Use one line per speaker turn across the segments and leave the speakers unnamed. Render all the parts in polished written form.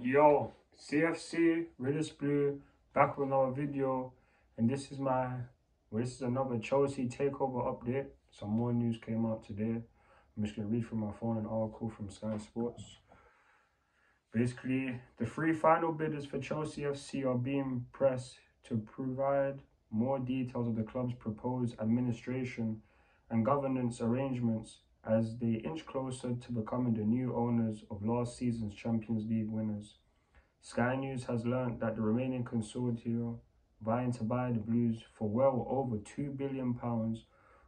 Yo, CFC, Redis Blue, back with another video, and this is another Chelsea Takeover update. Some more news came out today. I'm just gonna read from my phone an article from Sky Sports. Basically, the three final bidders for Chelsea FC are being pressed to provide more details of the club's proposed administration and governance arrangements as they inch closer to becoming the new owners of last season's Champions League winners. Sky News has learned that the remaining consortia vying to buy the Blues for well over £2 billion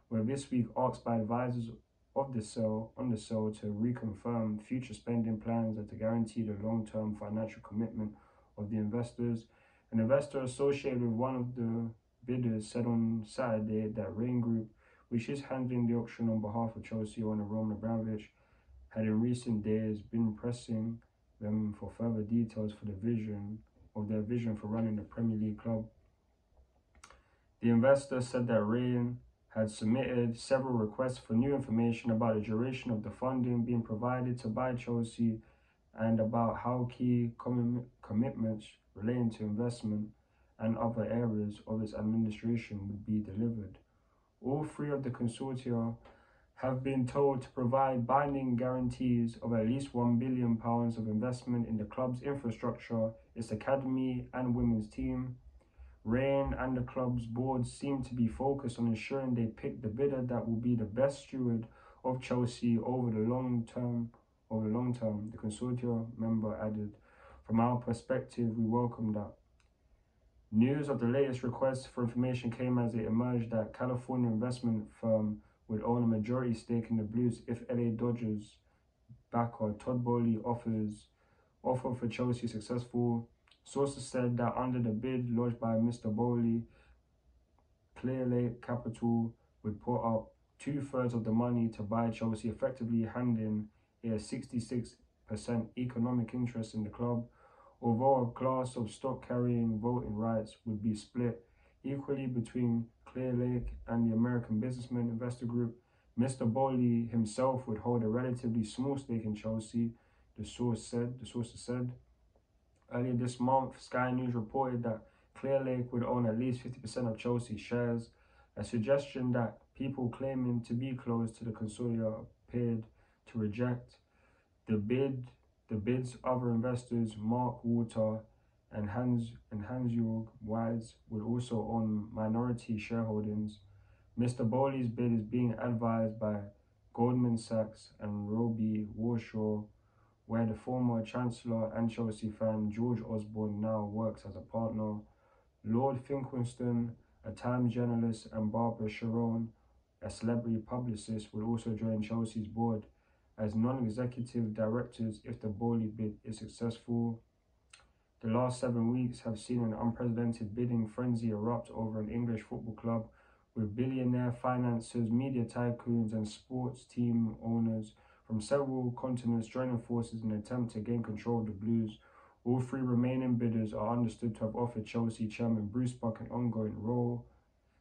were this week asked by advisors of the sale to reconfirm future spending plans and to guarantee the long-term financial commitment of the investors. An investor associated with one of the bidders said on Saturday that Rain Group, which is handling the auction on behalf of Chelsea owner Roman Abramovich, had in recent days been pressing them for further details for their vision for running the Premier League club. The investor said that Rain had submitted several requests for new information about the duration of the funding being provided to buy Chelsea and about how key commitments relating to investment and other areas of its administration would be delivered. All three of the consortia have been told to provide binding guarantees of at least £1 billion of investment in the club's infrastructure, its academy and women's team. Rain and the club's board seem to be focused on ensuring they pick the bidder that will be the best steward of Chelsea over the long term, the consortia member added. From our perspective, we welcome that. News of the latest request for information came as it emerged that California investment firm would own a majority stake in the Blues if LA Dodgers backer Todd Boehly offer for Chelsea successful. Sources said that under the bid lodged by Mr. Boehly, Clear Lake Capital would put up 2/3 of the money to buy Chelsea, effectively handing a 66% economic interest in the club. Although a class of stock-carrying voting rights would be split equally between Clear Lake and the American Businessman Investor Group, Mr. Boehly himself would hold a relatively small stake in Chelsea, the sources said. Earlier this month, Sky News reported that Clear Lake would own at least 50% of Chelsea shares, a suggestion that people claiming to be close to the consortia appeared to reject. The bid's other investors, Mark Walter and Hans-Jörg Weiss, would also own minority shareholdings. Mr. Boehly's bid is being advised by Goldman Sachs and Roby Warshaw, where the former Chancellor and Chelsea fan George Osborne now works as a partner. Lord Finkelstein, a Times journalist, and Barbara Sharon, a celebrity publicist, will also join Chelsea's board as non-executive directors if the Boehly bid is successful. The last 7 weeks have seen an unprecedented bidding frenzy erupt over an English football club, with billionaire financiers, media tycoons, and sports team owners from several continents joining forces in an attempt to gain control of the Blues. All three remaining bidders are understood to have offered Chelsea chairman Bruce Buck an ongoing role.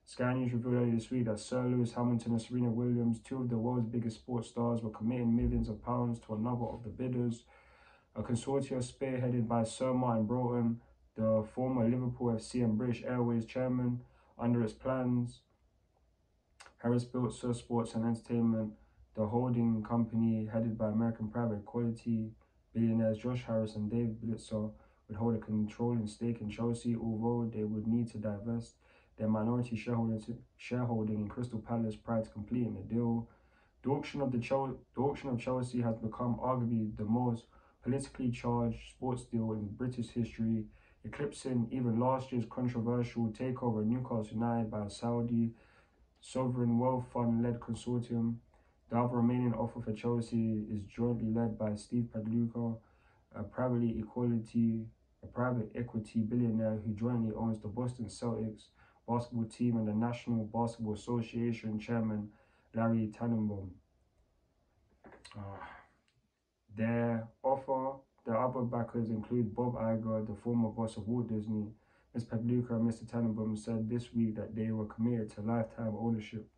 Sky News revealed earlier this week that Sir Lewis Hamilton and Serena Williams, two of the world's biggest sports stars, were committing millions of pounds to another of the bidders. A consortium spearheaded by Sir Martin Broughton, the former Liverpool FC and British Airways chairman. Under its plans, Harris built Sir Sports and Entertainment, the holding company headed by American private equity billionaires Josh Harris and Dave Blitzer, would hold a controlling stake in Chelsea, although they would need to divest their minority shareholding in Crystal Palace prior to completing the deal. The auction of Chelsea has become arguably the most politically charged sports deal in British history, eclipsing even last year's controversial takeover of Newcastle United by a Saudi sovereign wealth fund-led consortium. The other remaining offer for Chelsea is jointly led by Steve Padluka, a private equity billionaire who jointly owns the Boston Celtics basketball team and the National Basketball Association chairman Larry Tannenbaum. Their other backers include Bob Iger, the former boss of Walt Disney. Ms. Padluka and Mr. Tannenbaum said this week that they were committed to lifetime ownership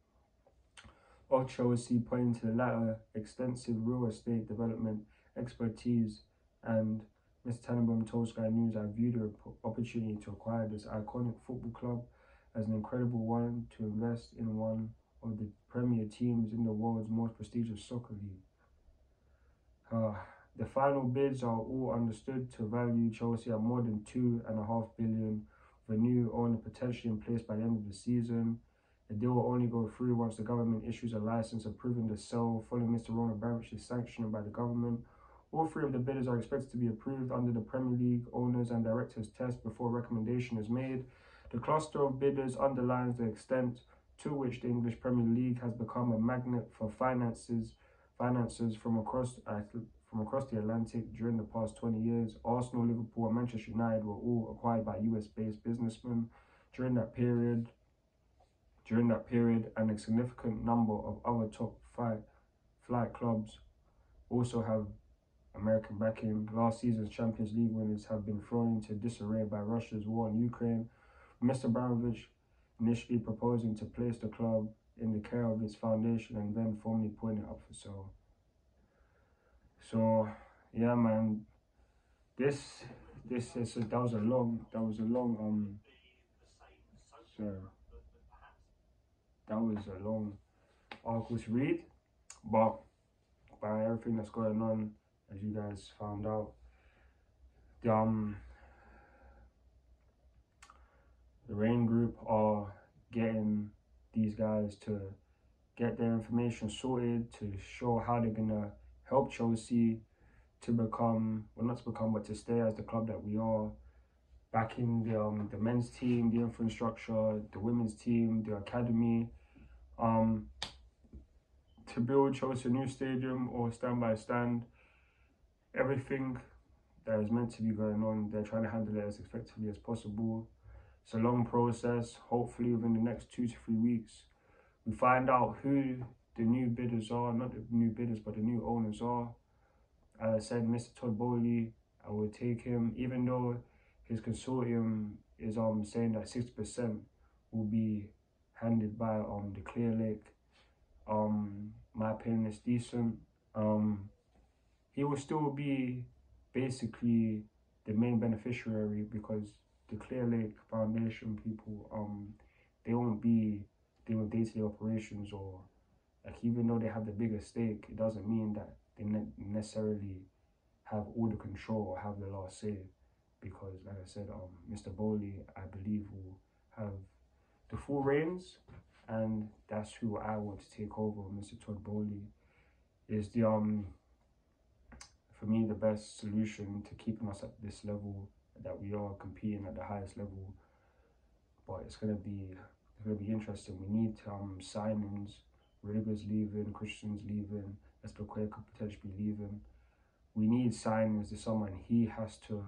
of Chelsea, pointing to the latter extensive real estate development expertise and Mr. Tannenbaum told Sky News, "I view the opportunity to acquire this iconic football club as an incredible one to invest in one of the premier teams in the world's most prestigious soccer league." The final bids are all understood to value Chelsea at more than $2.5 billion, with a new owner potentially in place by the end of the season. The deal will only go through once the government issues a license approving the sale, following Mr. Roman Abramovich's sanctioning by the government. All three of the bidders are expected to be approved under the Premier League owners and directors test before a recommendation is made. The cluster of bidders underlines the extent to which the English Premier League has become a magnet for financiers from across the Atlantic. During the past 20 years, Arsenal, Liverpool, and Manchester United were all acquired by US-based businessmen. During that period, and a significant number of other top flight clubs also have American backing. Last season's Champions League winners have been thrown into disarray by Russia's war in Ukraine, Mr. Abramovich initially proposing to place the club in the care of its foundation and then formally putting it up for sale. So yeah, man, that was a long article to read, but by everything that's going on, as you guys found out, the Rain Group are getting these guys to get their information sorted, to show how they're gonna help Chelsea to become, well, not to become, but to stay as the club that we are, backing the men's team, the infrastructure, the women's team, the academy, to build Chelsea a new stadium or stand by stand. Everything that is meant to be going on, they're trying to handle it as effectively as possible. It's a long process. Hopefully within the next 2 to 3 weeks, we find out who the new bidders are, not the new bidders, but the new owners are. As I said, Mr. Todd Bowley, I would take him, even though his consortium is saying that 60% will be handed by the Clear Lake. My opinion is decent. He will still be basically the main beneficiary, because the Clear Lake Foundation people, they won't be doing day-to-day operations, or like, even though they have the biggest stake, it doesn't mean that they necessarily have all the control or have the last say, because like I said, Mr. Bowley, I believe, will have the full reins, and that's who I want to take over. Mr. Todd Bowley is the for me, the best solution to keeping us at this level that we are, competing at the highest level. But it's gonna be interesting. We need signings. Rudiger's leaving, Christian's leaving, Espequet could potentially be leaving. We need signings this summer, and he has to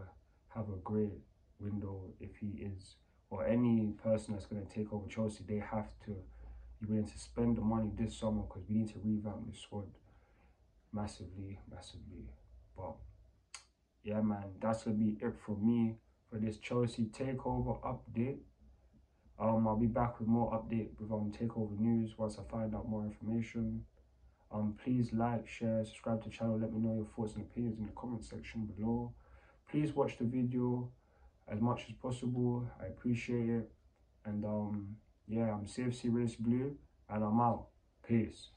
have a great window if he is, or any person that's going to take over Chelsea. They have to be willing to spend the money this summer, because we need to revamp the squad massively. But yeah, man, that's gonna be it from me for this Chelsea takeover update. I'll be back with more update with takeover news once I find out more information. Please like, share, subscribe to the channel. Let me know your thoughts and opinions in the comment section below. Please watch the video as much as possible. I appreciate it. And yeah, I'm CFC Race Blue, and I'm out. Peace.